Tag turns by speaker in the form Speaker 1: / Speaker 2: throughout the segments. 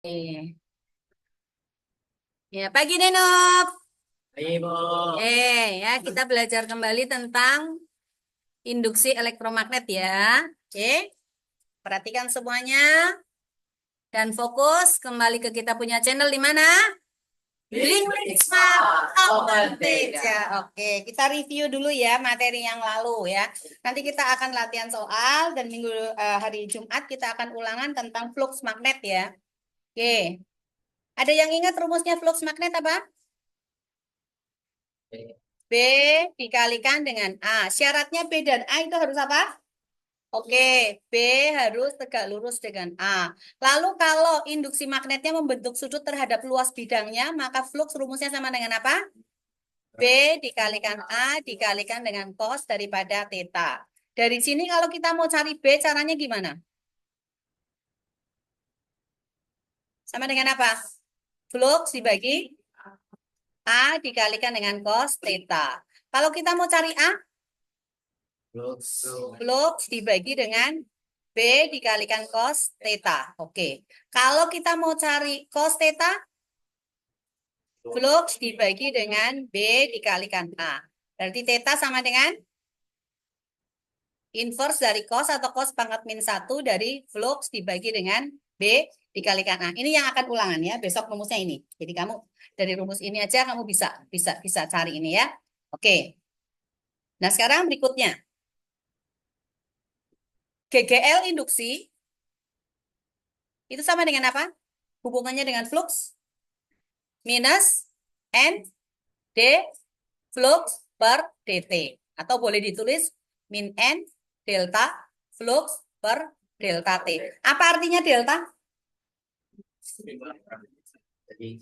Speaker 1: Ya, pagi Nenop.
Speaker 2: Ibu,
Speaker 1: Ya, kita belajar kembali tentang induksi elektromagnet ya. Oke, perhatikan semuanya dan fokus kembali ke kita punya channel di mana? Link Smart Advantage ya. Oke, kita review dulu ya materi yang lalu ya. Nanti kita akan latihan soal dan hari Jumat kita akan ulangan tentang flux magnet ya. Oke, ada yang ingat rumusnya flux magnet apa? B dikalikan dengan A. Syaratnya B dan A itu harus apa? Oke, B harus tegak lurus dengan A. Lalu kalau induksi magnetnya membentuk sudut terhadap luas bidangnya, maka flux rumusnya sama dengan apa? B dikalikan A dikalikan dengan cos daripada theta. Dari sini kalau kita mau cari B, caranya gimana? Sama dengan apa? Flux dibagi A dikalikan dengan cos theta. Kalau kita mau cari A,
Speaker 2: Lux,
Speaker 1: Flux dibagi dengan B dikalikan cos theta. Oke. Kalau kita mau cari cos theta, flux dibagi dengan B dikalikan A. Berarti theta sama dengan inverse dari cos atau cos pangkat min 1 dari flux dibagi dengan B dikalikan A. Ini yang akan ulangan ya. Besok rumusnya ini. Jadi kamu dari rumus ini aja kamu bisa bisa cari ini ya. Oke. Nah, sekarang berikutnya. GGL induksi itu sama dengan apa? Hubungannya dengan flux minus N D flux per dt. Atau boleh ditulis min N delta flux per delta T. Apa artinya delta?
Speaker 2: jadi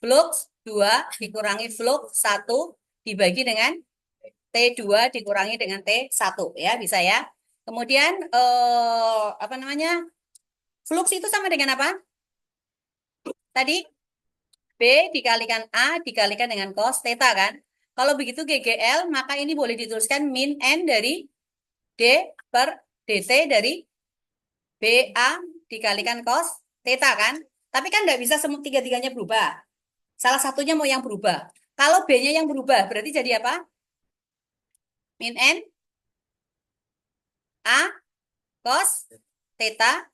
Speaker 1: Flux 2 dikurangi flux 1 dibagi dengan T2 dikurangi dengan T1 ya, bisa ya. Kemudian apa namanya? Flux itu sama dengan apa? Tadi B dikalikan A dikalikan dengan cos theta kan? Kalau begitu GGL maka ini boleh dituliskan min N dari D per DT dari BA dikalikan cos theta kan? Tapi kan nggak bisa semua tiga-tiganya berubah. Salah satunya mau yang berubah. Kalau B-nya yang berubah berarti jadi apa? Min N A cos theta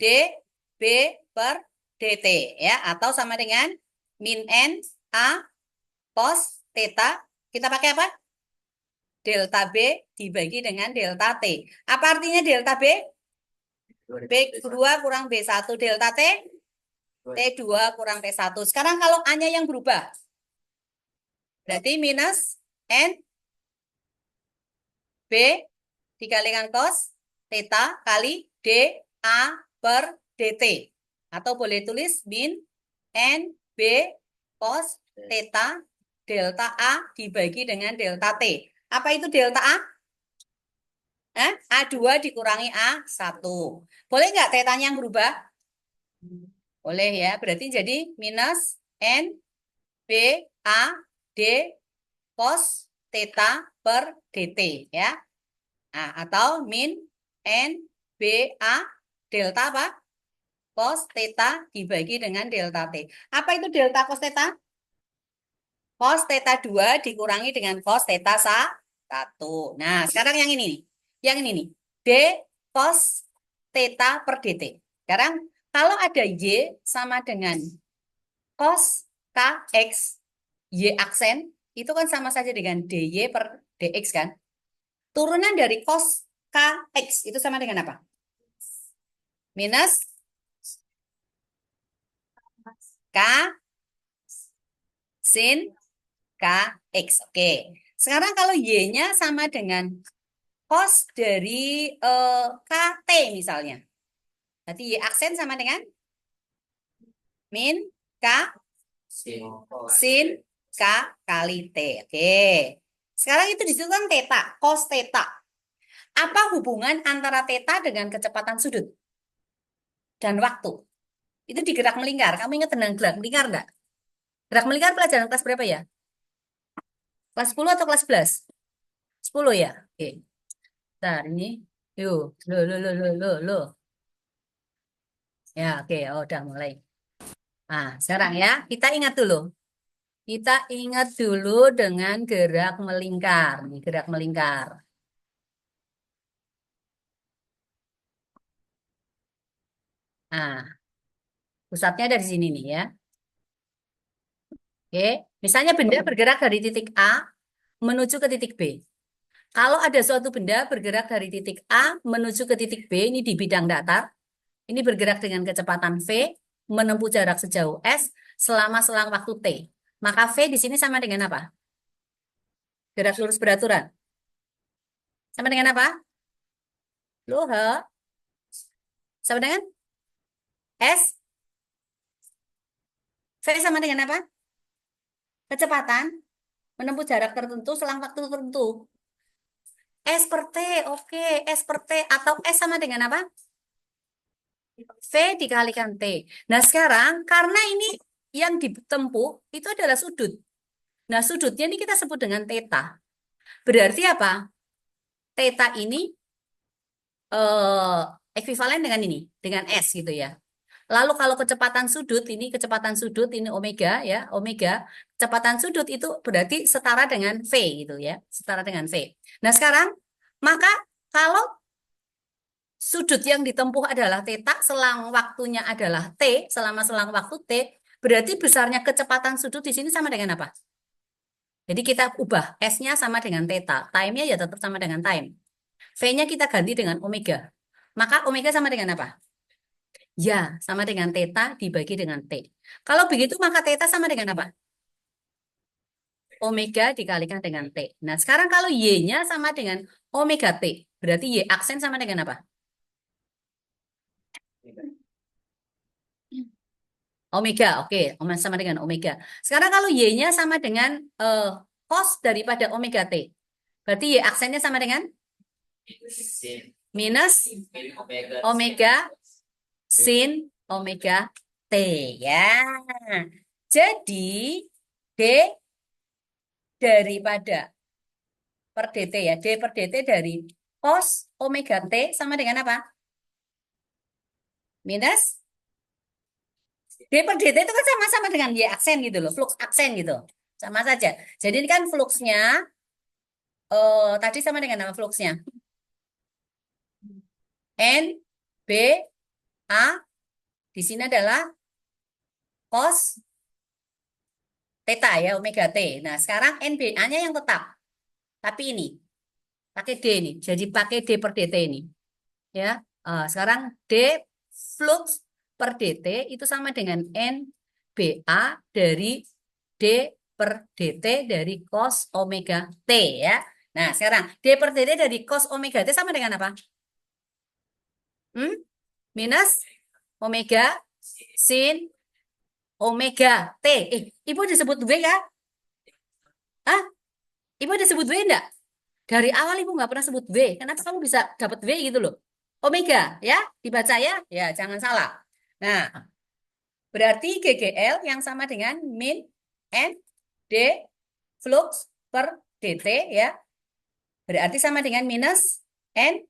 Speaker 1: D B per DT ya, atau sama dengan min N A cos theta, kita pakai apa? Delta B dibagi dengan delta T. Apa artinya delta B? B2 kurang B1 delta T, T2 kurang T1. Sekarang kalau A-nya yang berubah, berarti minus N B dikalikan cos theta kali D A per DT. Atau boleh tulis min N B cos theta delta A dibagi dengan delta T. Apa itu delta A? A2 dikurangi A1. Boleh nggak tetanya yang berubah? Boleh ya. Berarti jadi minus N B A D cos theta per dt ya. Nah, atau min N B A delta apa? Cos theta dibagi dengan delta T. Apa itu delta cos theta? Cos theta 2 dikurangi dengan cos theta 1. Nah, sekarang yang ini nih. Yang ini nih. D cos theta per dt. Sekarang kalau ada Y sama dengan cos KX Y aksen, itu kan sama saja dengan DY per DX kan? Turunan dari cos KX itu sama dengan apa? Minus K sin KX. Oke. Sekarang kalau Y-nya sama dengan cos dari KT misalnya. Berarti Y aksen sama dengan min K sin K kali T. Oke. Sekarang itu disebutkan theta, cos theta. Apa hubungan antara theta dengan kecepatan sudut dan waktu? Itu di gerak melingkar. Kamu ingat tentang gerak melingkar enggak? Gerak melingkar pelajaran kelas berapa ya? Kelas 10 atau kelas 11? 10 ya? Oke. Bentar, ini. Yuk, lo. Ya, oke, oh, udah mulai. Nah, sekarang ya, kita ingat dulu. Kita ingat dulu dengan gerak melingkar. Nih, gerak melingkar. Nah, pusatnya dari sini nih ya. Oke, misalnya benda bergerak dari titik A menuju ke titik B. Kalau ada suatu benda bergerak dari titik A menuju ke titik B, ini di bidang datar, ini bergerak dengan kecepatan V, menempuh jarak sejauh S selama selang waktu T. Maka V di sini sama dengan apa? Gerak lurus beraturan. Sama dengan apa? Loh, sama dengan S. V sama dengan apa? Kecepatan menempuh jarak tertentu selang waktu tertentu. S per T, oke. S per T atau S sama dengan apa? V dikalikan T. Nah, sekarang karena ini yang ditempuh itu adalah sudut. Nah, sudutnya ini kita sebut dengan theta. Berarti apa? Theta ini eh, ekuivalen dengan ini, dengan S gitu ya. Lalu kalau kecepatan sudut ini omega ya, omega, kecepatan sudut itu berarti setara dengan V gitu ya, setara dengan V. Nah, sekarang maka kalau sudut yang ditempuh adalah theta, selang waktunya adalah T, selama selang waktu T, berarti besarnya kecepatan sudut di sini sama dengan apa? Jadi kita ubah S-nya sama dengan theta, time-nya ya tetap sama dengan time. V-nya kita ganti dengan omega. Maka omega sama dengan apa? Ya, sama dengan theta dibagi dengan T. Kalau begitu maka theta sama dengan apa? Omega dikalikan dengan T. Nah, sekarang kalau Y-nya sama dengan omega T, berarti Y aksen sama dengan apa? Omega, oke, sama dengan omega. Sekarang kalau Y-nya sama dengan eh, cos daripada omega T, berarti Y aksennya sama dengan
Speaker 2: sin
Speaker 1: minus
Speaker 2: omega
Speaker 1: omega sin omega T ya. Jadi D daripada per dt ya. D per dt dari cos omega T sama dengan apa? Minus D per dt itu kan sama-sama dengan Y aksen gitu loh. Flux aksen gitu. Sama saja. Jadi ini kan fluxnya tadi sama dengan nama fluxnya. N, B, A. Di sini adalah cos theta ya, omega T. Nah, sekarang NBA-nya yang tetap. Tapi ini, pakai D ini. Jadi pakai D per dt ini. Ya, sekarang D flux per dt itu sama dengan NBA dari D per dt dari cos omega T ya. Nah, sekarang D per dt dari cos omega T sama dengan apa? Hmm? Minus omega sin omega T. Ibu disebut W ya? Ah, Ibu disebut W enggak? Dari awal Ibu nggak pernah sebut W. Kenapa kamu bisa dapat W gitu loh? Omega, ya? Dibaca ya? Ya, jangan salah. Nah, berarti GGL yang sama dengan min N D flux per dt ya. Berarti sama dengan minus N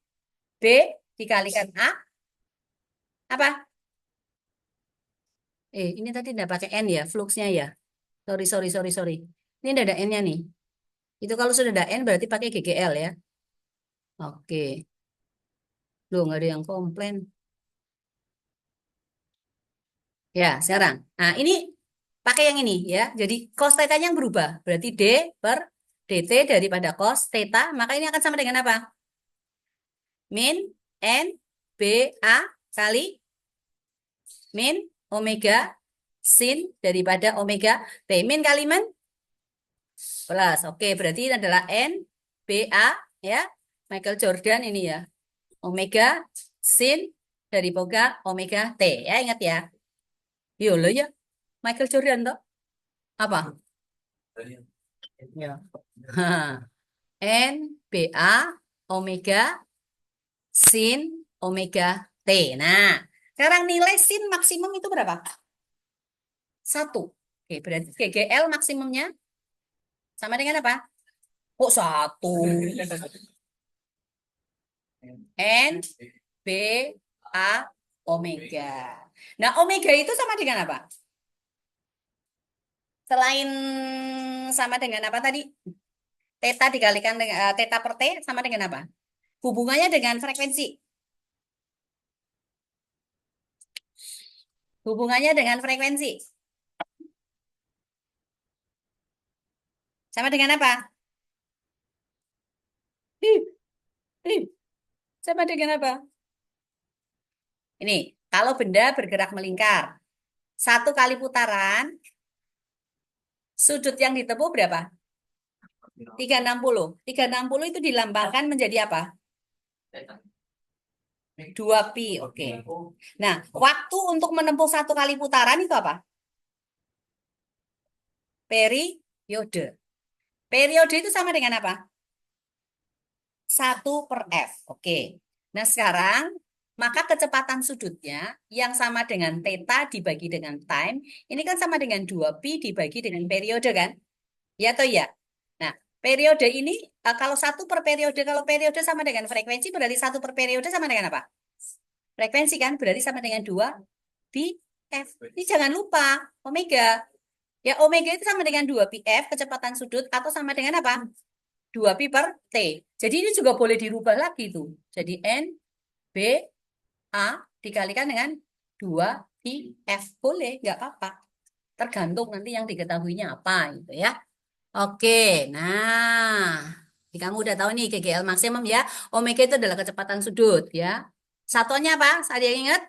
Speaker 1: B dikalikan A. Apa? Ini tadi tidak pakai N ya, fluxnya ya. Sorry, sorry, sorry, sorry. Ini tidak ada N-nya nih. Itu kalau sudah ada N berarti pakai GGL ya. Oke. Loh, nggak ada yang komplain. Ya, sekarang. Nah, ini pakai yang ini ya. Jadi cos theta yang berubah. Berarti D per dt daripada cos theta, maka ini akan sama dengan apa? Min N B A kali min omega sin daripada omega T. Min kali min plus. Oke, berarti ini adalah N B A ya. Michael Jordan ini ya. Omega sin dari omega T. Ya, ingat ya. Yo lo ya. Michael Jordan toh. Apa? Ya. N B A omega sin omega T. Nah, sekarang nilai sin maksimum itu berapa? 1. Oke, berarti GGL maksimumnya sama dengan apa? Kok 1? N B A omega. Nah, omega itu sama dengan apa? Selain sama dengan apa tadi? Theta dikalikan dengan theta per T sama dengan apa? Hubungannya dengan frekuensi. Hubungannya dengan frekuensi. Sama dengan apa? Ih, ih, sama dengan apa? Ini, kalau benda bergerak melingkar, satu kali putaran, sudut yang ditempuh berapa? 360. 360 itu dilambangkan menjadi apa? 2pi, oke. Nah, waktu untuk menempuh satu kali putaran itu apa? Periode. Periode itu sama dengan apa? 1/f. Oke. Nah, sekarang maka kecepatan sudutnya yang sama dengan theta dibagi dengan time, ini kan sama dengan 2pi dibagi dengan periode kan? Ya atau ya? Nah, periode ini kalau 1/periode, kalau periode sama dengan frekuensi berarti 1/periode sama dengan apa? Frekuensi kan berarti sama dengan 2pi f. Ini jangan lupa omega. Ya, omega itu sama dengan 2pi f kecepatan sudut atau sama dengan apa? 2pi per T. Jadi ini juga boleh dirubah lagi tuh. Jadi N, B, A dikalikan dengan 2pi F. Boleh, nggak apa-apa. Tergantung nanti yang diketahuinya apa gitu ya. Oke, nah. Jadi kamu udah tahu nih GGL maksimum ya. Omega itu adalah kecepatan sudut ya. Satuannya apa? Ada yang ingat?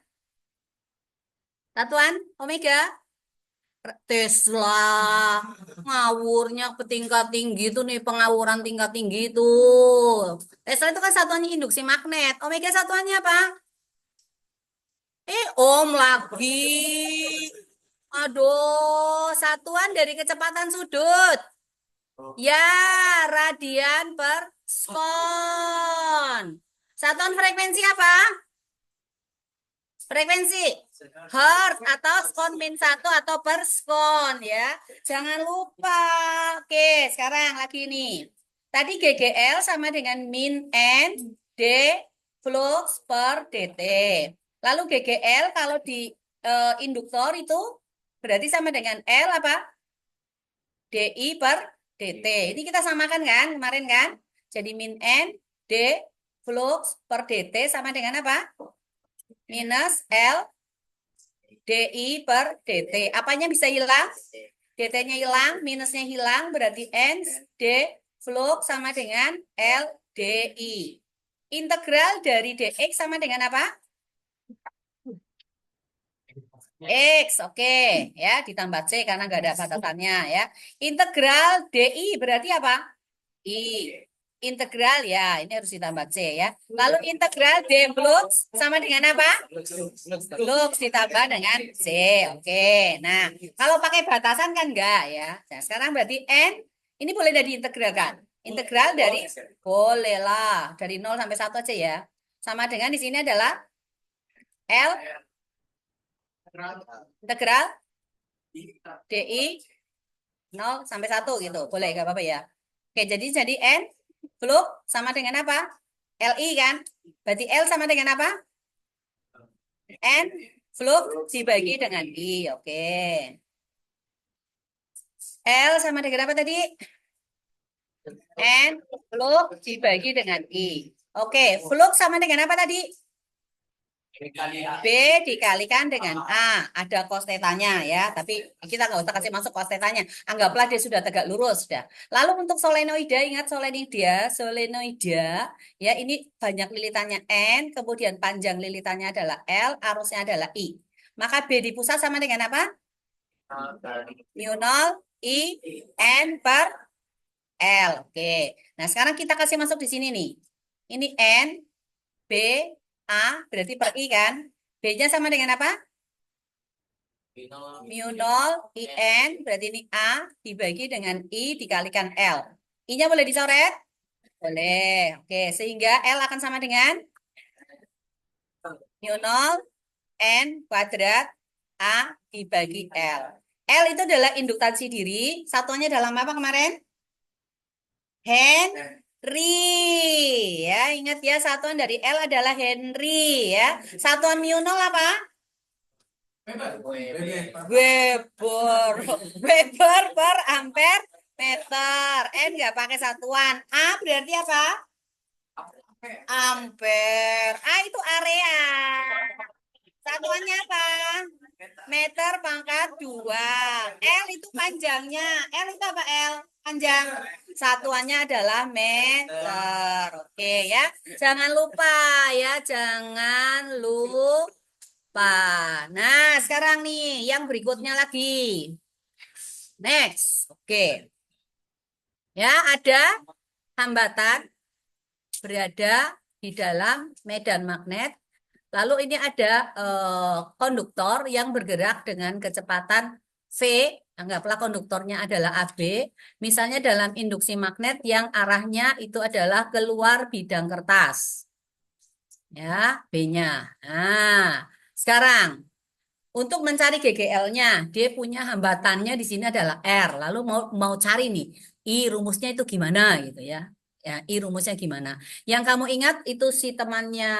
Speaker 1: Satuan omega? Tesla ngawurnya ke tingkat tinggi itu nih pengawuran tingkat tinggi itu. Tesla itu kan satuannya induksi magnet. Omega satuannya apa? Ohm lagi. Aduh, satuan dari kecepatan sudut. Ya, radian per sekon. Satuan frekuensi apa? Frekuensi hertz atau sekon min 1 atau per sekon ya. Jangan lupa. Oke, sekarang lagi nih. Tadi GGL sama dengan min N D flux per dt. Lalu GGL kalau di induktor itu berarti sama dengan L apa? DI per dt. Ini kita samakan kan kemarin kan? Jadi min N D flux per dt sama dengan apa? Minus L DI per DT. Apanya bisa hilang? DT-nya hilang, minusnya hilang, berarti N D flux sama dengan L DI. Integral dari DX sama dengan apa? X, oke. Ya, ditambah C karena nggak ada batasannya ya. Integral DI berarti apa? I. Integral ya, ini harus ditambah C ya. Lalu integral D flux sama dengan apa? Flux ditambah dengan C. Oke. Nah, kalau pakai batasan kan enggak ya. Nah, sekarang berarti N ini boleh dari integralkan. Integral dari bolehlah dari 0 sampai 1 aja ya. Sama dengan di sini adalah L integral DI 0 sampai 1 gitu. Boleh enggak apa-apa ya. Oke, jadi N flux sama dengan apa? LI kan? Berarti L sama dengan apa? N flux dibagi dengan I. Oke. L sama dengan apa tadi? N flux dibagi dengan I. Oke, flux sama dengan apa tadi? B dikalikan dengan A. Ada cos tetanya ya, tapi kita nggak usah kasih masuk cos tetanya. Anggaplah dia sudah tegak lurus sudah. Lalu untuk solenoida, ingat solenoida ya ini banyak lilitannya N, kemudian panjang lilitannya adalah L, arusnya adalah I. Maka B di pusat sama dengan apa? Mu 0 I N per L. Oke. Nah, sekarang kita kasih masuk di sini nih. Ini N, B, A, berarti per I kan? B-nya sama dengan apa? Mu 0, IN, berarti ini A dibagi dengan I dikalikan L. I-nya boleh dicoret? Boleh. Oke, sehingga L akan sama dengan mu 0, N kuadrat A dibagi L. L itu adalah induktansi diri. Satuannya dalam apa kemarin? Henry. Ya, ingat ya, satuan dari L adalah Henry ya. Satuan mu 0 apa? Weber. Weber per ampere meter. N nggak pakai satuan. A berarti apa? Ampere. A itu area. Satuannya apa? Meter pangkat 2. L itu panjangnya. L itu apa L? Panjang. Satuannya adalah meter. Oke ya. Jangan lupa ya. Jangan lupa. Nah, sekarang nih yang berikutnya lagi. Next. Oke. Ya, ada hambatan berada di dalam medan magnet. Lalu ini ada konduktor yang bergerak dengan kecepatan V. Anggaplah konduktornya adalah AB. Misalnya dalam induksi magnet yang arahnya itu adalah keluar bidang kertas. Ya, B-nya. Nah, sekarang untuk mencari GGL-nya, dia punya hambatannya di sini adalah R. Lalu mau cari nih, I rumusnya itu gimana gitu ya. Ya, I rumusnya gimana? Yang kamu ingat itu si temannya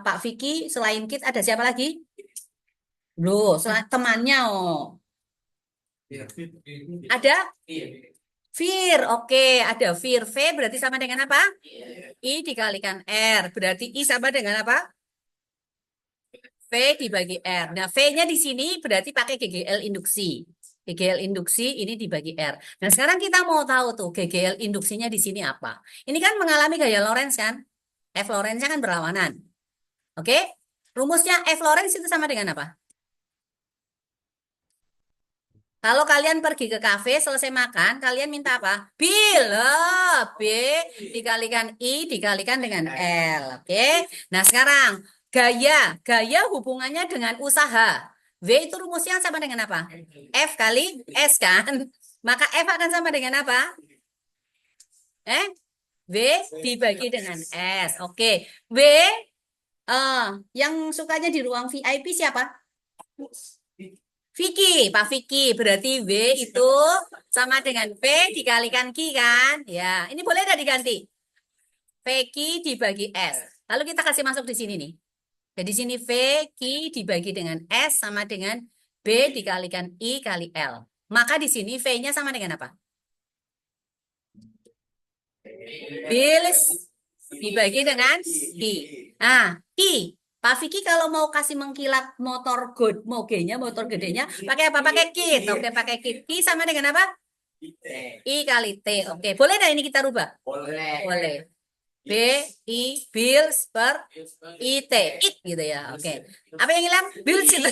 Speaker 1: Pak Vicky, selain Kit ada siapa lagi? Loh, temannya oh. Ada Fir, oke, ada Fir. V berarti sama dengan apa? I dikalikan R. Berarti I sama dengan apa? V dibagi R. Nah, V-nya di sini berarti pakai GGL induksi. GGL induksi ini dibagi R. Nah, sekarang kita mau tahu tuh GGL induksinya di sini apa. Ini kan mengalami gaya Lorentz kan? F Lorentz-nya kan berlawanan. Oke? Rumusnya F Lorentz itu sama dengan apa? Kalau kalian pergi ke kafe selesai makan, kalian minta apa? Bill. B dikalikan I dikalikan dengan L. Oke? Nah, sekarang gaya. Gaya hubungannya dengan usaha. W itu rumusnya sama dengan apa? F kali S kan? Maka F akan sama dengan apa? W dibagi dengan S. Oke. W yang sukanya di ruang VIP siapa? Vicky, Pak Vicky. Berarti W itu sama dengan P dikalikan Q kan? Ya, ini boleh tidak diganti? VQ dibagi S. Lalu kita kasih masuk di sini nih. Jadi sini VQ dibagi dengan S sama dengan B dikalikan I kali L. Maka di sini V-nya sama dengan apa? Bills dibagi dengan I. Nah, I. Pak Vicky kalau mau kasih mengkilat motor mogenya, motor gedenya, pakai apa? Pakai kit. Oke, pakai kit. I sama dengan apa? I kali T. Oke, boleh nggak ini kita rubah?
Speaker 2: Boleh.
Speaker 1: Boleh. B, I, bills per IT. It gitu ya. Oke. Apa yang hilang? Bullshit.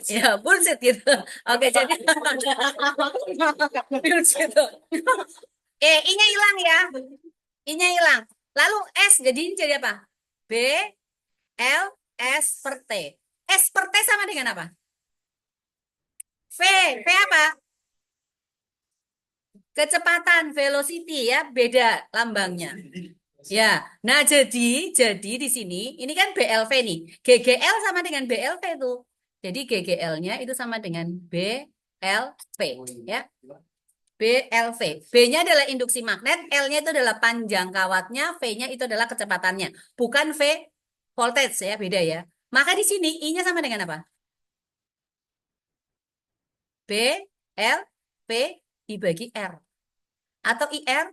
Speaker 1: Ya, bullshit gitu. Oke, jadi bullshit. I-nya hilang ya. I-nya hilang. Lalu S jadi ini jadi apa? B, L, S per T. S per T sama dengan apa? V. V apa? Kecepatan, velocity ya, beda lambangnya. Ya, nah jadi di sini ini kan BLV nih. GGL sama dengan BLV itu. Jadi GGL-nya itu sama dengan BLV ya. BLV. B-nya adalah induksi magnet, L-nya itu adalah panjang kawatnya, V-nya itu adalah kecepatannya. Bukan V voltage ya, beda ya. Maka di sini I-nya sama dengan apa? B, L, V dibagi R. Atau IR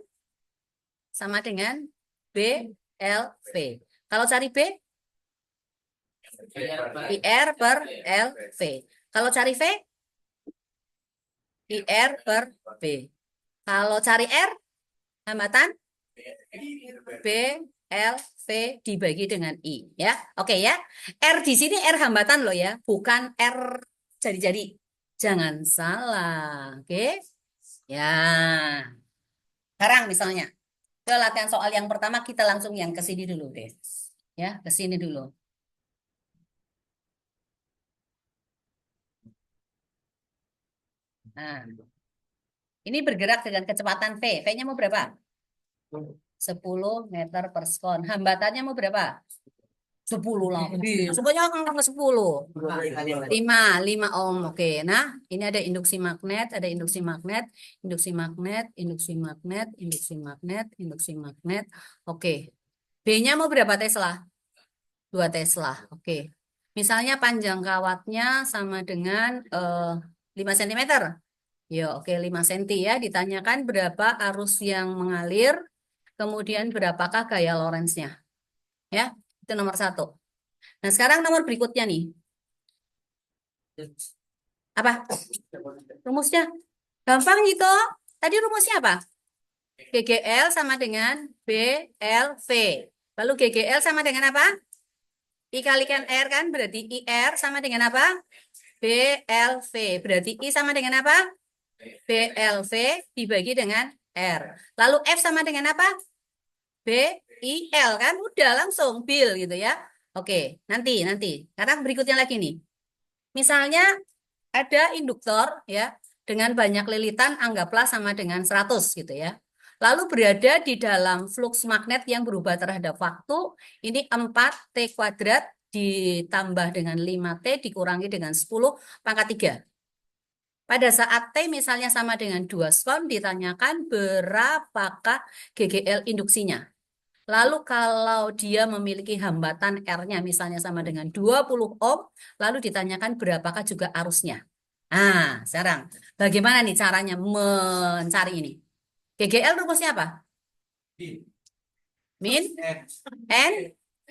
Speaker 1: sama dengan B, L, V. Kalau cari B, IR per L, V. Kalau cari V, IR per V. Kalau cari R, hambatan B, L, V dibagi dengan I. Ya, oke ya. R di sini R hambatan loh ya, bukan R jadi-jadi. Jangan salah, oke? Ya. Sekarang misalnya, ke latihan soal yang pertama kita langsung yang ke sini dulu deh. Ya, ke sini dulu. Nah, ini bergerak dengan kecepatan V. V-nya mau berapa? 10 meter per sekon. Hambatannya mau berapa? 10 lah. Semuanya angka 10. 5 ohm. Oke. Nah, ini ada induksi magnet, ada induksi magnet, induksi magnet, induksi magnet, induksi magnet, induksi magnet. Oke. B-nya mau berapa Tesla? 2 Tesla. Oke. Misalnya panjang kawatnya sama dengan 5 cm. Ya, oke 5 cm ya. Ditanyakan berapa arus yang mengalir, kemudian berapakah gaya Lorentz-nya. Ya, itu nomor 1. Nah, sekarang nomor berikutnya nih. Apa? Rumusnya? Gampang gitu. Tadi rumusnya apa? GGL sama dengan BLV. Lalu GGL sama dengan apa? I kalikan R kan? Berarti IR sama dengan apa? BLV. Berarti I sama dengan apa? BLV dibagi dengan R. Lalu F sama dengan apa? BIL kan? Udah langsung bil gitu ya. Oke, nanti. Sekarang berikutnya lagi nih. Misalnya ada induktor ya dengan banyak lilitan anggaplah sama dengan 100 gitu ya. Lalu berada di dalam flux magnet yang berubah terhadap waktu, ini 4T kuadrat ditambah dengan 5T dikurangi dengan 10 pangkat 3. Pada saat T misalnya sama dengan 2 skon, ditanyakan berapakah GGL induksinya. Lalu kalau dia memiliki hambatan R-nya misalnya sama dengan 20 ohm, lalu ditanyakan berapakah juga arusnya. Nah, sekarang bagaimana nih caranya mencari ini? GGL rumusnya apa? Min N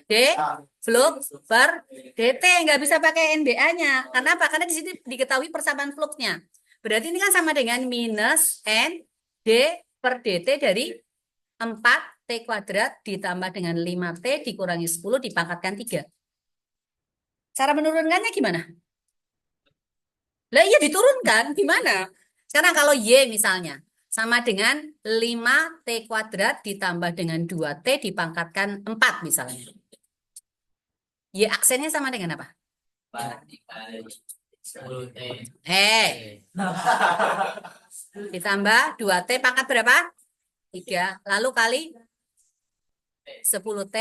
Speaker 1: D flux per dt. Nggak bisa pakai NBA-nya. Karena apa? Karena di sini diketahui persamaan fluxnya. Berarti ini kan sama dengan minus N D per dt dari 4T kuadrat ditambah dengan 5T dikurangi 10 dipangkatkan 3. Cara menurunkannya gimana? Lah iya diturunkan. Gimana? Sekarang kalau Y misalnya sama dengan 5T kuadrat ditambah dengan 2T dipangkatkan 4 misalnya. Y aksennya sama dengan apa?
Speaker 2: 4 dikali 10T.
Speaker 1: Ditambah 2T pangkat berapa? 3. Lalu kali 10T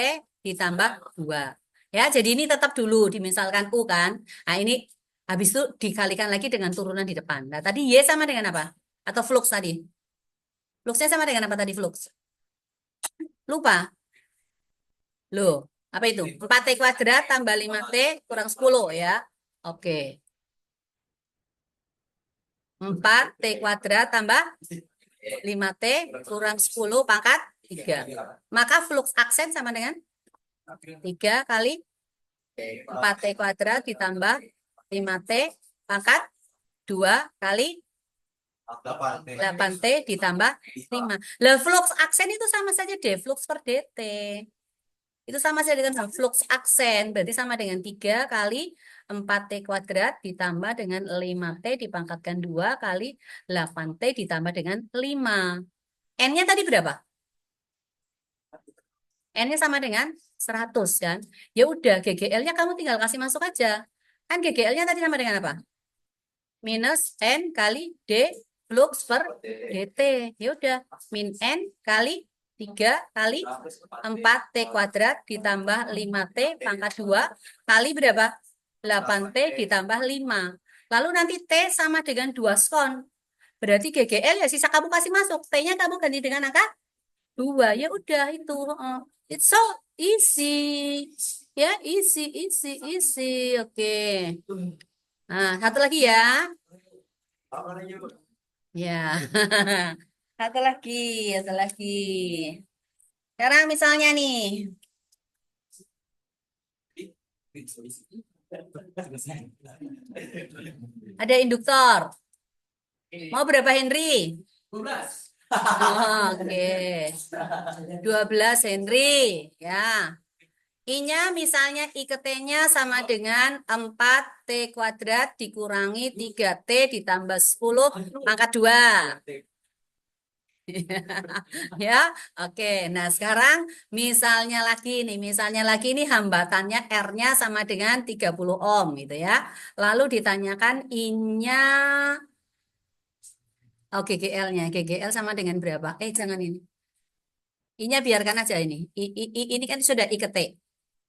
Speaker 1: ditambah 2. Ya, jadi ini tetap dulu dimisalkan U kan. Nah, ini habis itu dikalikan lagi dengan turunan di depan. Nah, tadi Y sama dengan apa? Atau flux tadi? Fluxnya sama dengan apa tadi flux? Lupa. Loh, apa itu? 4T kuadrat tambah 5T kurang 10 ya. Oke. 4T kuadrat tambah 5T kurang 10 pangkat 3. Maka flux aksen sama dengan 3 kali 4T kuadrat ditambah 5T pangkat 2 kali 8T ditambah 5. Lah flux aksen itu sama saja deh, flux per dt. Itu sama saja dengan flux aksen, berarti sama dengan 3 kali 4T kuadrat ditambah dengan 5T dipangkatkan 2 kali 8T ditambah dengan 5. N-nya tadi berapa? N-nya sama dengan 100 kan? Ya udah, GGL-nya kamu tinggal kasih masuk aja. Kan GGL-nya tadi sama dengan apa? Minus N kali D flux per dt. Ya udah, min N kali 3 kali 4T kuadrat ditambah 5T pangkat 2 kali berapa? 8T ditambah 5. Lalu nanti T sama dengan 2 skon. Berarti GGL ya sisa kamu kasih masuk. T-nya kamu ganti dengan angka 2. Ya udah itu. It's so easy. Ya, easy. Oke. Nah, satu lagi ya. Ya. Satu lagi. Sekarang misalnya nih, ada induktor. Mau berapa Henry?
Speaker 2: 12.
Speaker 1: Oke. 12 Henry. Ya. I-nya misalnya I ke T-nya sama dengan 4T kuadrat dikurangi 3T ditambah 10 pangkat 2. Ya, oke. Nah, sekarang misalnya lagi ini hambatannya R-nya sama dengan 30 ohm gitu ya. Lalu ditanyakan I-nya, oh GGL-nya. GGL sama dengan berapa? Jangan ini. I-nya biarkan aja ini. Ini kan sudah I ke T.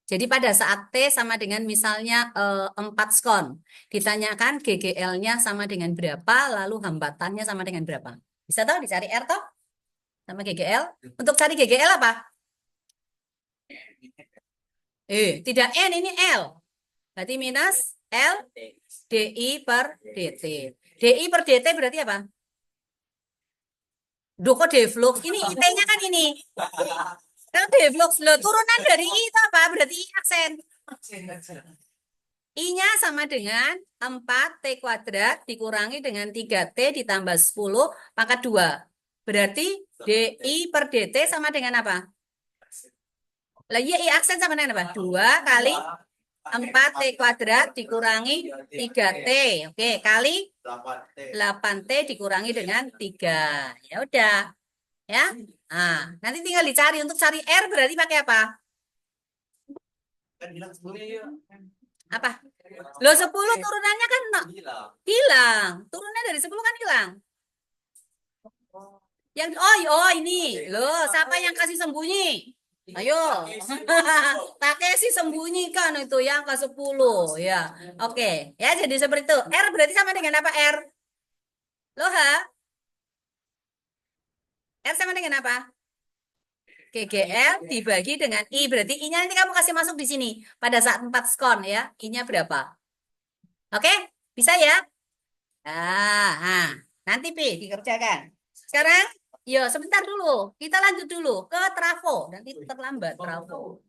Speaker 1: Jadi pada saat T sama dengan misalnya 4 skon. Ditanyakan GGL-nya sama dengan berapa, lalu hambatannya sama dengan berapa. Bisa tahu dicari R toh? Sama GGL. Untuk cari GGL apa? Tidak N, ini L. Berarti minus L DI per DT. DI per DT berarti apa? Duh, kok deflux? Ini IT-nya kan ini. Kan deflux. Loh, turunan dari I itu apa? Berarti I aksen. I-nya sama dengan 4T kuadrat dikurangi dengan 3T ditambah 10 pangkat 2. Berarti DI per DT sama dengan apa? Lah iya, I aksen sama dengan apa? 2 kali 4T kuadrat dikurangi 3T. Oke, kali 8T dikurangi dengan 3. Ya udah. Ya. Nah, nanti tinggal dicari. Untuk cari R berarti pakai apa? Apa? Lo 10 turunannya kan hilang. Turunnya dari 10 kan hilang. Yang ini. Loh, siapa yang kasih sembunyi? Ayo. Pakai si sembunyi kan itu yang ke 10 ya. Oke, ya jadi seperti itu. R berarti sama dengan apa R? Loh, ha? R sama dengan apa? GGL dibagi dengan I. Berarti I-nya nanti kamu kasih masuk di sini. Pada saat 4 skon ya. I-nya berapa? Oke? Bisa ya? Nah, nanti Pi dikerjakan. Sekarang, yo sebentar dulu. Kita lanjut dulu ke trafo. Nanti terlambat trafo.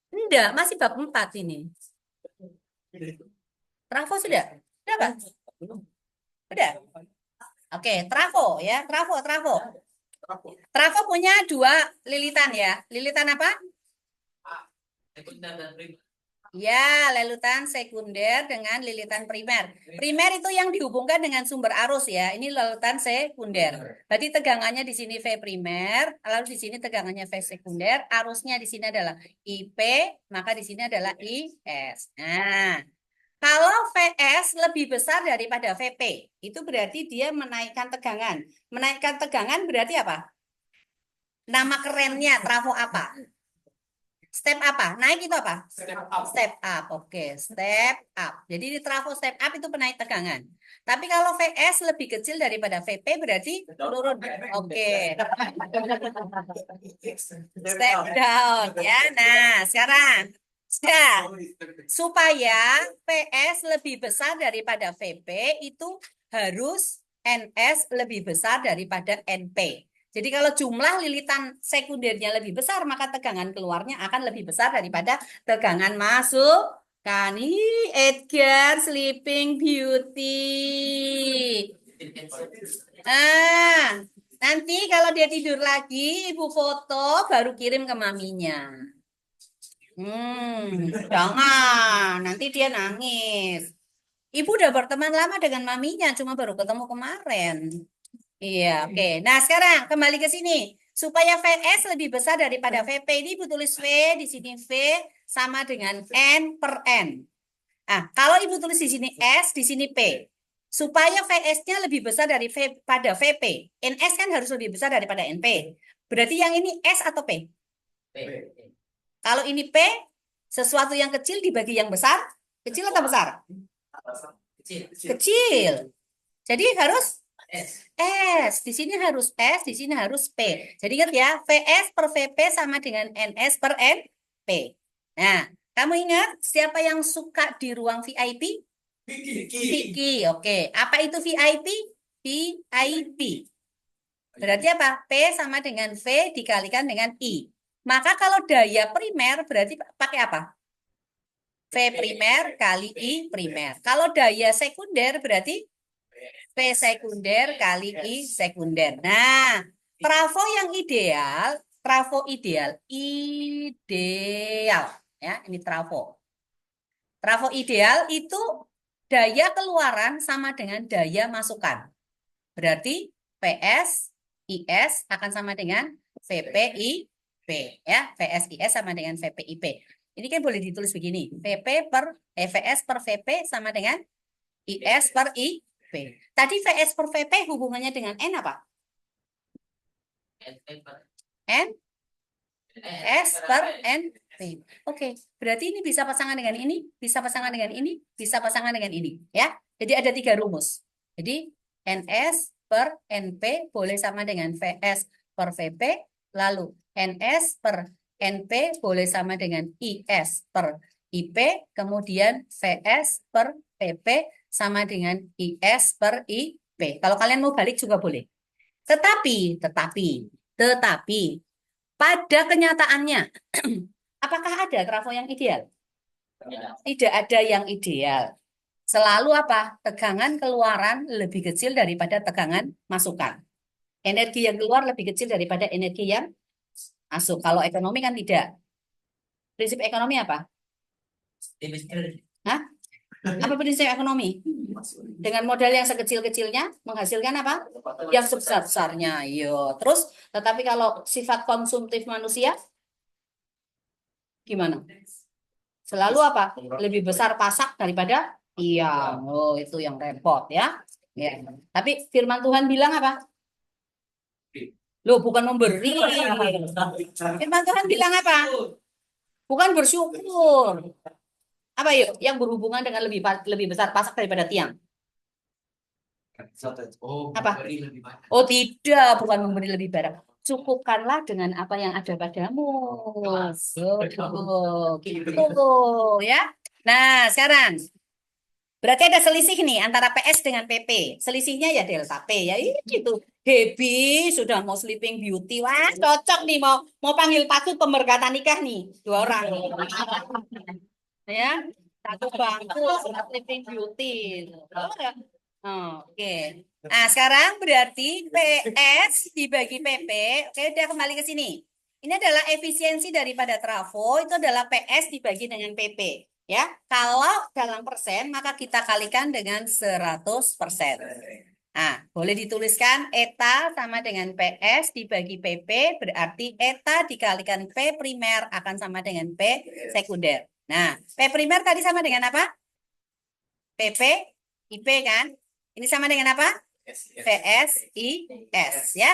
Speaker 1: Enggak, masih bab 4 ini. Trafo sudah? Sudah, Pak? Sudah? Oke, trafo ya. Trafo. Trafo punya 2 lilitan ya. Lilitan apa? Ya, lilitan sekunder dengan lilitan primer. Primer itu yang dihubungkan dengan sumber arus ya. Ini lilitan sekunder. Berarti tegangannya di sini V primer, lalu di sini tegangannya V sekunder. Arusnya di sini adalah IP, maka di sini adalah IS. Nah, kalau VS lebih besar daripada VP, itu berarti dia menaikkan tegangan. Menaikkan tegangan berarti apa? Nama kerennya trafo apa? Step apa? Naik itu apa? Step up. Oke, step up. Jadi di trafo step up itu penaik tegangan. Tapi kalau VS lebih kecil daripada VP berarti turun. Oke. Step down ya. Nah, sekarang supaya PS lebih besar daripada VP itu harus NS lebih besar daripada NP. Jadi kalau jumlah lilitan sekundernya lebih besar, maka tegangan keluarnya akan lebih besar daripada tegangan masuk. Kan ini Edgar Sleeping Beauty. Nanti kalau dia tidur lagi, ibu foto baru kirim ke maminya. Jangan, nanti dia nangis. Ibu udah berteman lama dengan maminya, cuma baru ketemu kemarin. Iya, oke. Nah, sekarang kembali ke sini. Supaya VS lebih besar daripada VP, ini ibu tulis V, di sini V sama dengan N per N. Kalau ibu tulis di sini S, di sini P. Supaya VS-nya lebih besar daripada VP. NS kan harus lebih besar daripada NP. Berarti yang ini S atau P? Kalau ini P, sesuatu yang kecil dibagi yang besar, kecil atau besar? Kecil. Jadi harus S. Di sini harus S, di sini harus P. Jadi ingat ya, VS per VP sama dengan NS per NP. Nah, kamu ingat siapa yang suka di ruang VIP? Vicky. Oke. Apa itu VIP? VIP. Berarti apa? P sama dengan V dikalikan dengan I. Maka kalau daya primer berarti pakai apa? V primer kali I primer. Kalau daya sekunder berarti V sekunder kali I sekunder. Nah, trafo yang ideal, ya, ini trafo. Trafo ideal itu daya keluaran sama dengan daya masukan. Berarti PS IS akan sama dengan VPI P ya, VSIS sama dengan VPIP. Ini kan boleh ditulis begini, VS per VP sama dengan IS per IP. Tadi VS per VP hubungannya dengan N apa? N S per NP. Oke, berarti ini bisa pasangan dengan ini, bisa pasangan dengan ini, bisa pasangan dengan ini, ya. Jadi ada 3 rumus. Jadi NS per NP boleh sama dengan VS per VP, lalu NS per NP boleh sama dengan IS per IP, kemudian VS per PP sama dengan IS per IP. Kalau kalian mau balik juga boleh. Tetapi, pada kenyataannya, apakah ada trafo yang ideal? Tidak ada yang ideal. Selalu apa? Tegangan keluaran lebih kecil daripada tegangan masukan. Energi yang keluar lebih kecil daripada energi yang masuk. Kalau ekonomi kan tidak. Prinsip ekonomi apa? Hah? Apa prinsip ekonomi? Dengan modal yang sekecil-kecilnya menghasilkan apa? Yang sebesar-besarnya. Yo. Terus, tetapi kalau sifat konsumtif manusia gimana? Selalu apa? Lebih besar pasak daripada tiang. Oh, itu yang repot ya. Ya. Tapi firman Tuhan bilang apa? Loh, bukan memberi. Firman Tuhan bilang apa? Bukan bersyukur. Apa yuk? Yang berhubungan dengan lebih besar pasak daripada tiang. Apa? Oh tidak, bukan memberi lebih banyak. Cukupkanlah dengan apa yang ada padamu. Oh, gitu ya. Nah, sekarang berarti ada selisih nih antara PS dengan PP. Selisihnya ya delta P ya. Itu Baby sudah mau Sleeping Beauty. Wah, cocok nih mau panggil patut pemerkatan nikah nih. 2 orang. Ya. Satu bangku Sleeping Beauty. Oh, ya. Oke. Nah, sekarang berarti PS dibagi PP. Oke, udah kembali ke sini. Ini adalah efisiensi daripada trafo, itu adalah PS dibagi dengan PP. Ya, kalau dalam persen, maka kita kalikan dengan 100%. Nah, boleh dituliskan eta sama dengan PS dibagi PP, berarti eta dikalikan P primer akan sama dengan P sekunder. Nah, P primer tadi sama dengan apa? PP, IP kan? Ini sama dengan apa? PS, IS ya.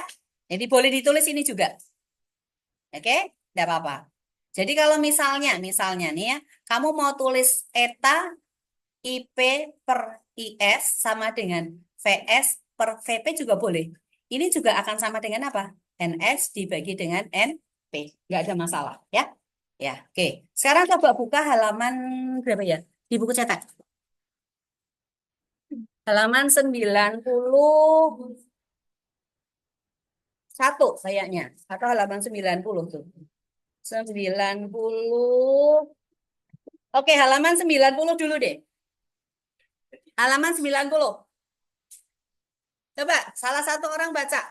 Speaker 1: Jadi boleh ditulis ini juga. Oke, tidak apa-apa. Jadi kalau misalnya nih ya, kamu mau tulis eta IP per IS sama dengan VS per VP juga boleh. Ini juga akan sama dengan apa? NS dibagi dengan NP. Nggak ada masalah ya. Ya, oke. Sekarang coba buka halaman berapa ya? Di buku cetak. Halaman 91 kayaknya. Atau halaman 90 tuh. 90. Oke, halaman 90 dulu deh. Halaman 90. Coba, salah satu orang baca.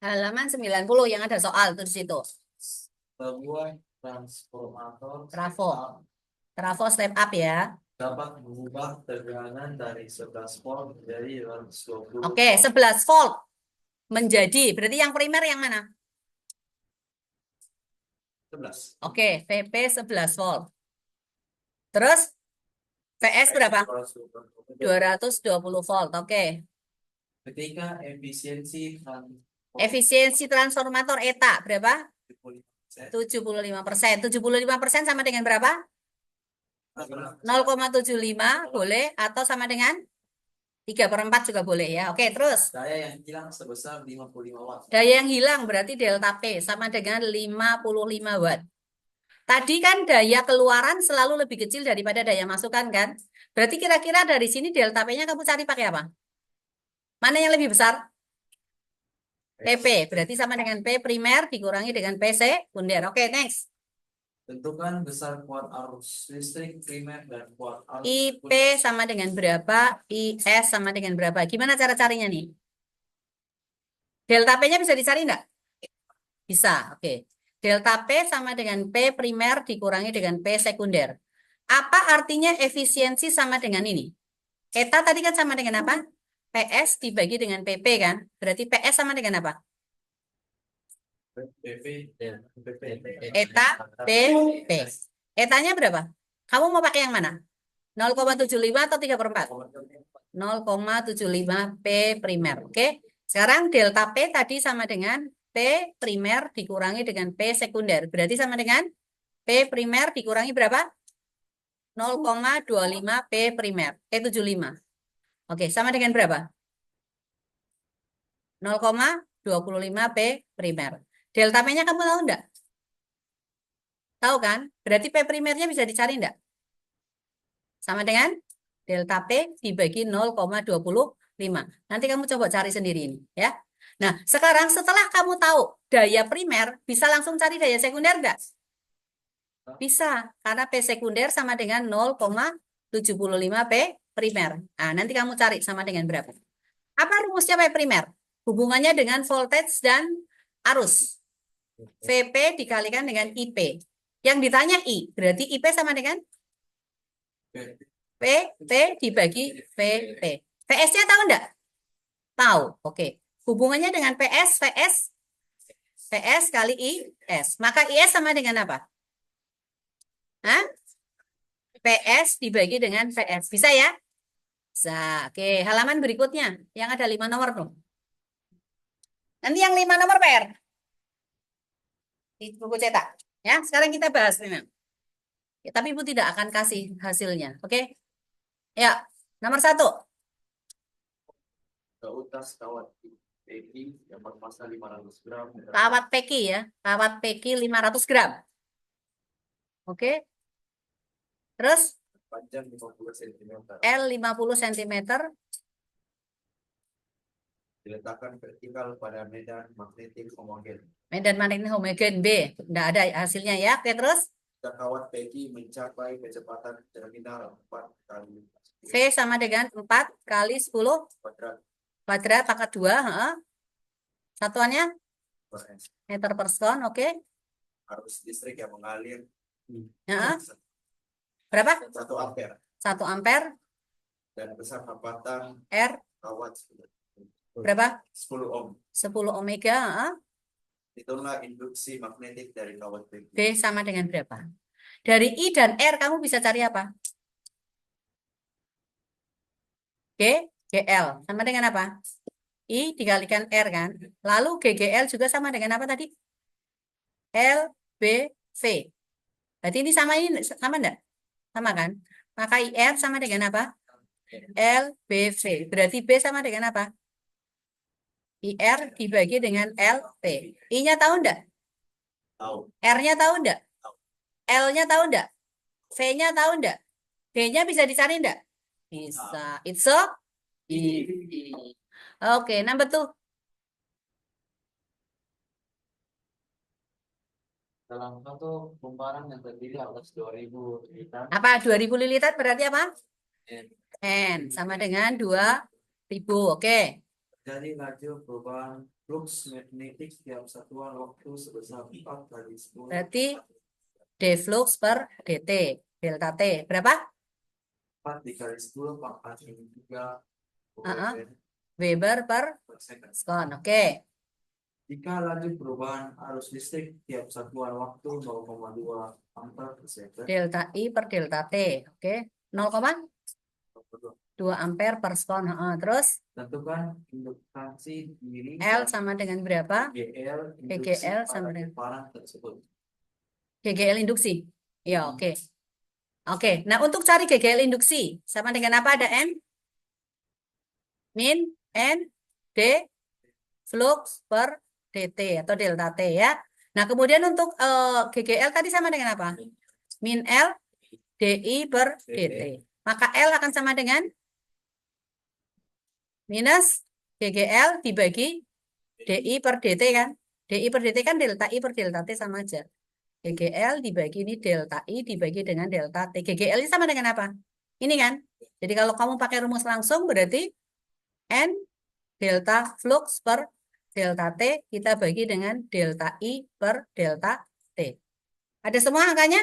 Speaker 1: Halaman 90 yang ada soal tuh di situ.
Speaker 2: Sebuah transformator
Speaker 1: Trafo. Trafo step up ya.
Speaker 2: dapat mengubah tegangan dari 11 volt menjadi 120
Speaker 1: Oke, 11 volt menjadi. Berarti yang primer yang mana?
Speaker 2: 11.
Speaker 1: Oke, VP 11 volt. Terus VS berapa? 220 volt. Oke.
Speaker 2: Ketika efisiensi
Speaker 1: Efisiensi transformator ETA berapa?
Speaker 2: 75%.
Speaker 1: 75%. 75% sama dengan berapa? 0,75 boleh atau sama dengan 3/4 juga boleh ya. Oke, terus.
Speaker 2: Daya yang hilang sebesar 55 watt.
Speaker 1: Daya yang hilang berarti delta P sama dengan 55 watt. Tadi kan daya keluaran selalu lebih kecil daripada daya masukan kan? Berarti kira-kira dari sini delta P-nya kamu cari pakai apa? Mana yang lebih besar? PP, berarti sama dengan P primer dikurangi dengan P sekunder. Oke, next.
Speaker 2: Tentukan besar kuat arus listrik primer dan kuat arus
Speaker 1: IP sama dengan berapa? IS sama dengan berapa? Gimana cara carinya nih? Delta P-nya bisa dicari enggak? Bisa, oke. Delta P sama dengan P primer dikurangi dengan P sekunder. Apa artinya efisiensi sama dengan ini? Eta tadi kan sama dengan apa? PS dibagi dengan PP kan? Berarti PS sama dengan apa? Eta PP. Etanya berapa? Kamu mau pakai yang mana? 0,75 atau 3/4? 0,75 P primer. Oke. Sekarang delta P tadi sama dengan P primer dikurangi dengan P sekunder. Berarti sama dengan P primer dikurangi berapa? 0,25 P primer. 75. Oke, sama dengan berapa? 0,25 P primer. Delta P-nya kamu tahu enggak? Tahu kan? Berarti P primernya bisa dicari enggak? Sama dengan delta P dibagi 0,25. Nanti kamu coba cari sendiri ini ya. Nah, sekarang setelah kamu tahu daya primer, bisa langsung cari daya sekunder enggak? Bisa, karena P sekunder sama dengan 0,75 P primer. Nah, nanti kamu cari sama dengan berapa. Apa rumusnya P primer? Hubungannya dengan voltage dan arus. VP dikalikan dengan IP. Yang ditanya I, berarti IP sama dengan P dibagi VP. PS-nya tahu enggak? Tahu. Oke. Hubungannya dengan PS kali IS. Maka IS sama dengan apa? Hah? PS dibagi dengan PS. Bisa ya? Bisa. Oke, halaman berikutnya. Yang ada 5 nomor tuh. Nanti yang 5 nomor PR. Di buku cetak. Ya, sekarang kita bahas ini. Ya, tapi Ibu tidak akan kasih hasilnya. Oke? Ya, nomor 1.
Speaker 2: Keutas kawat PEKI yang bermassa 500 gram.
Speaker 1: Kawat PEKI ya. Kawat PEKI 500 gram. Oke? Terus
Speaker 2: Panjang 50 cm.
Speaker 1: L 50 cm.
Speaker 2: Diletakkan vertikal pada medan magnetik homogen.
Speaker 1: Medan magnetik homogen B. Tidak ada hasilnya ya. Oke, terus
Speaker 2: Kawat PEKI mencapai kecepatan terminal 4 kali
Speaker 1: V sama dengan 4 kali 10
Speaker 2: kuadrat
Speaker 1: kuadrat pangkat 2. Satuannya
Speaker 2: per S.
Speaker 1: meter per sekon. Oke.
Speaker 2: Arus listrik yang mengalir
Speaker 1: Heeh. Berapa?
Speaker 2: 1 ampere
Speaker 1: 1 ampere.
Speaker 2: dan besar hambatan
Speaker 1: R
Speaker 2: kawat
Speaker 1: berapa?
Speaker 2: 10 ohm.
Speaker 1: 10 omega.
Speaker 2: Itulah induksi magnetik dari kawat PEKI.
Speaker 1: B sama dengan berapa? Dari I dan R kamu bisa cari apa? GL sama dengan apa? I dikalikan R kan? Lalu GGL juga sama dengan apa tadi? LBV. Berarti ini sama enggak? Sama kan? Maka IR sama dengan apa? LBV. Berarti B sama dengan apa? IR dibagi dengan LP. I-nya tahu enggak?
Speaker 2: Tahu.
Speaker 1: R-nya tahu enggak? L-nya tahu enggak? V-nya tahu enggak? D-nya bisa dicari enggak? Bisa. It's so easy. Oke, number 2.
Speaker 2: Dalam satu kumparan yang terdiri atas 2000 liter
Speaker 1: Apa? 2000 liter berarti apa?
Speaker 2: N.
Speaker 1: N sama dengan 2000. Oke.
Speaker 2: Dari laju perubahan flux magnetik tiap satuan waktu sebesar 4 kali 10.
Speaker 1: Berarti D flux per DT. Delta T. Berapa?
Speaker 2: 4 dikali 10 pangkat 3
Speaker 1: Weber per
Speaker 2: second.
Speaker 1: sekon. Oke.
Speaker 2: Jika laju perubahan arus listrik tiap satuan waktu 0,2 ampere per second.
Speaker 1: Delta I per delta T. Oke. 0,2 ampere per sekon. Terus
Speaker 2: Tentukan induktansi diri
Speaker 1: L sama dengan berapa?
Speaker 2: GL
Speaker 1: GGL sama dengan
Speaker 2: kumparan tersebut.
Speaker 1: GGL induksi. Ya, oke. Oke. Nah, untuk cari GGL induksi sama dengan apa? Ada N min N D flux per DT atau delta T ya. Nah, kemudian untuk GGL tadi sama dengan apa? Min L DI per DT. Maka L akan sama dengan minus GGL dibagi DI per DT kan. DI per DT kan delta I per delta T sama aja. GGL dibagi ini delta I dibagi dengan delta T. GGL ini sama dengan apa? Ini kan. Jadi kalau kamu pakai rumus langsung berarti N delta flux per delta T kita bagi dengan delta I per delta T. Ada semua angkanya?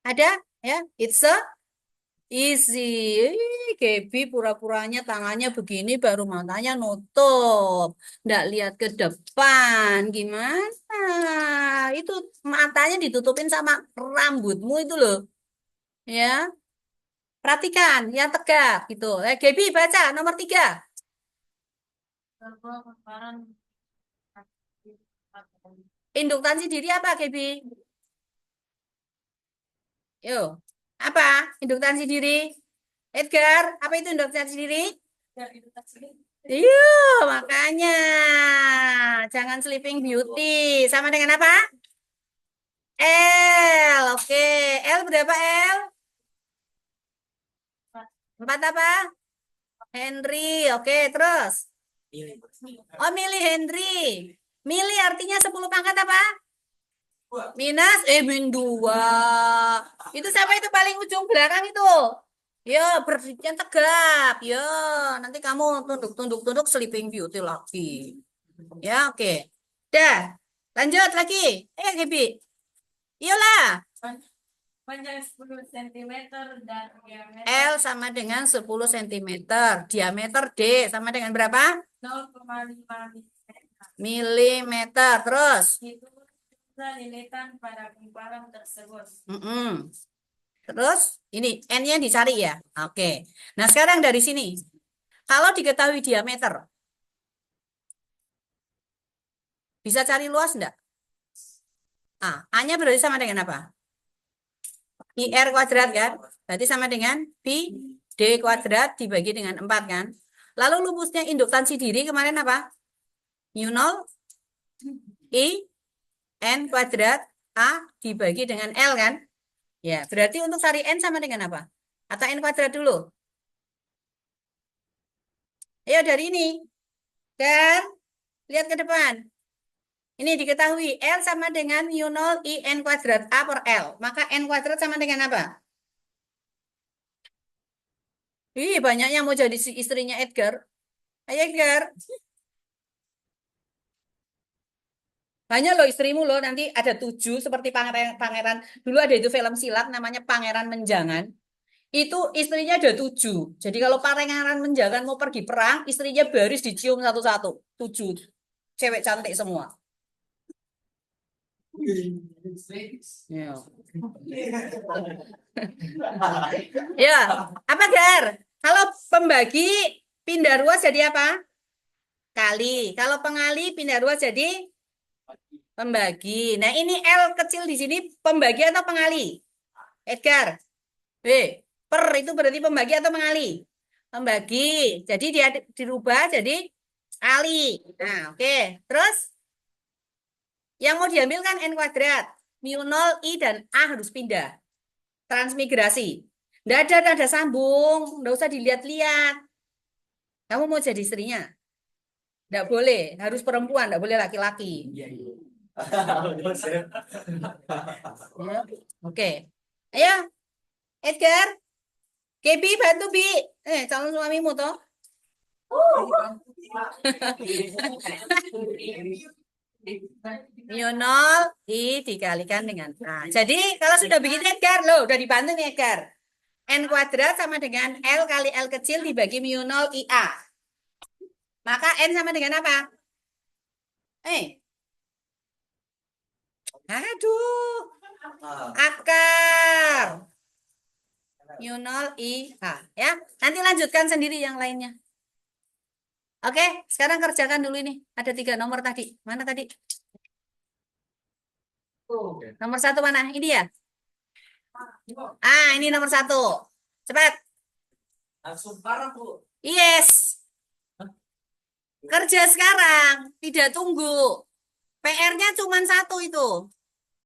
Speaker 1: Ada? Ya, it's a easy. Gaby pura-puranya tangannya begini baru matanya nutup. Nggak lihat ke depan. Gimana? Itu matanya ditutupin sama rambutmu itu loh. Ya. Perhatikan, yang tegak gitu. Gaby baca nomor 3. Induktansi diri apa, Gaby? Yo, apa induktansi diri? Edgar, apa itu induktansi diri? Iya, makanya jangan sleeping beauty. Sama dengan apa? L. Oke. L berapa L? 4 apa? Henry. Oke, terus. Oh, milih Henry. Milih artinya 10 pangkat apa? Minus, min 2. Itu siapa itu paling ujung belakang itu? Yo, berdirinya tegap. Yo, nanti kamu tunduk, sleeping beauty lagi. Ya, oke. Dah, lanjut lagi. Gibi. Iyalah.
Speaker 3: Panjang 10 cm dan diameter
Speaker 1: L sama dengan 10 cm. Diameter D sama dengan berapa?
Speaker 3: 0,5
Speaker 1: Milimeter. Terus.
Speaker 3: itu bisa dilihat pada gumpalan tersebut.
Speaker 1: Mm-mm. Terus, ini N-nya dicari ya. Oke. Nah, sekarang dari sini. Kalau diketahui diameter, bisa cari luas enggak? A-nya berarti sama dengan apa? IR kuadrat kan? Berarti sama dengan Pi D kuadrat dibagi dengan 4 kan? Lalu rumusnya induktansi diri kemarin apa? Mu 0 I N kuadrat A dibagi dengan L kan? Ya, berarti untuk cari N sama dengan apa? Atau N kuadrat dulu? Ayo dari ini. Dan lihat ke depan. Ini diketahui L sama dengan mu 0 I N kuadrat A per L. Maka N kuadrat sama dengan apa? Ih, banyaknya mau jadi istrinya Edgar. Ayo Edgar. Banyak loh istrimu loh. Nanti ada 7 seperti pangeran. Dulu ada itu film silat namanya Pangeran Menjangan. Itu istrinya ada 7. Jadi kalau Pangeran Menjangan mau pergi perang, istrinya baris dicium satu-satu. 7. Cewek cantik semua. Ya. Ya, apa Gar? Kalau pembagi pindah ruas jadi apa? Kali. Kalau pengali pindah ruas jadi pembagi. Nah, ini L kecil di sini pembagi atau pengali? Edgar. B. Per itu berarti pembagi atau pengali? Pembagi. Jadi dia dirubah jadi kali. Nah, oke. Terus yang mau diambil kan N kuadrat. Mu 0 I dan A harus pindah. Transmigrasi. Nggak ada nada sambung. Nggak usah dilihat-lihat. Kamu mau jadi istrinya? Nggak boleh. Harus perempuan. Nggak boleh laki-laki.
Speaker 2: Iya, iya.
Speaker 1: Ya. Oke. Ayo. Edgar. Kebi bantu Bi. Calon suamimu toh. Mu 0 I dikalikan dengan A. Jadi kalau sudah begini Edgar, loh udah dibantu nih Edgar. N kuadrat sama dengan L kali L kecil dibagi mu 0 I A. Maka N sama dengan apa? Aduh. Akar. Mu 0 I A. Ya, nanti lanjutkan sendiri yang lainnya. Oke, sekarang kerjakan dulu ini. Ada 3 nomor tadi. Mana tadi? Nomor 1 mana? Ini ya? Ini nomor 1. Cepat.
Speaker 2: Langsung parah, Bu.
Speaker 1: Yes. Kerja sekarang. Tidak tunggu. PR-nya cuma 1 itu.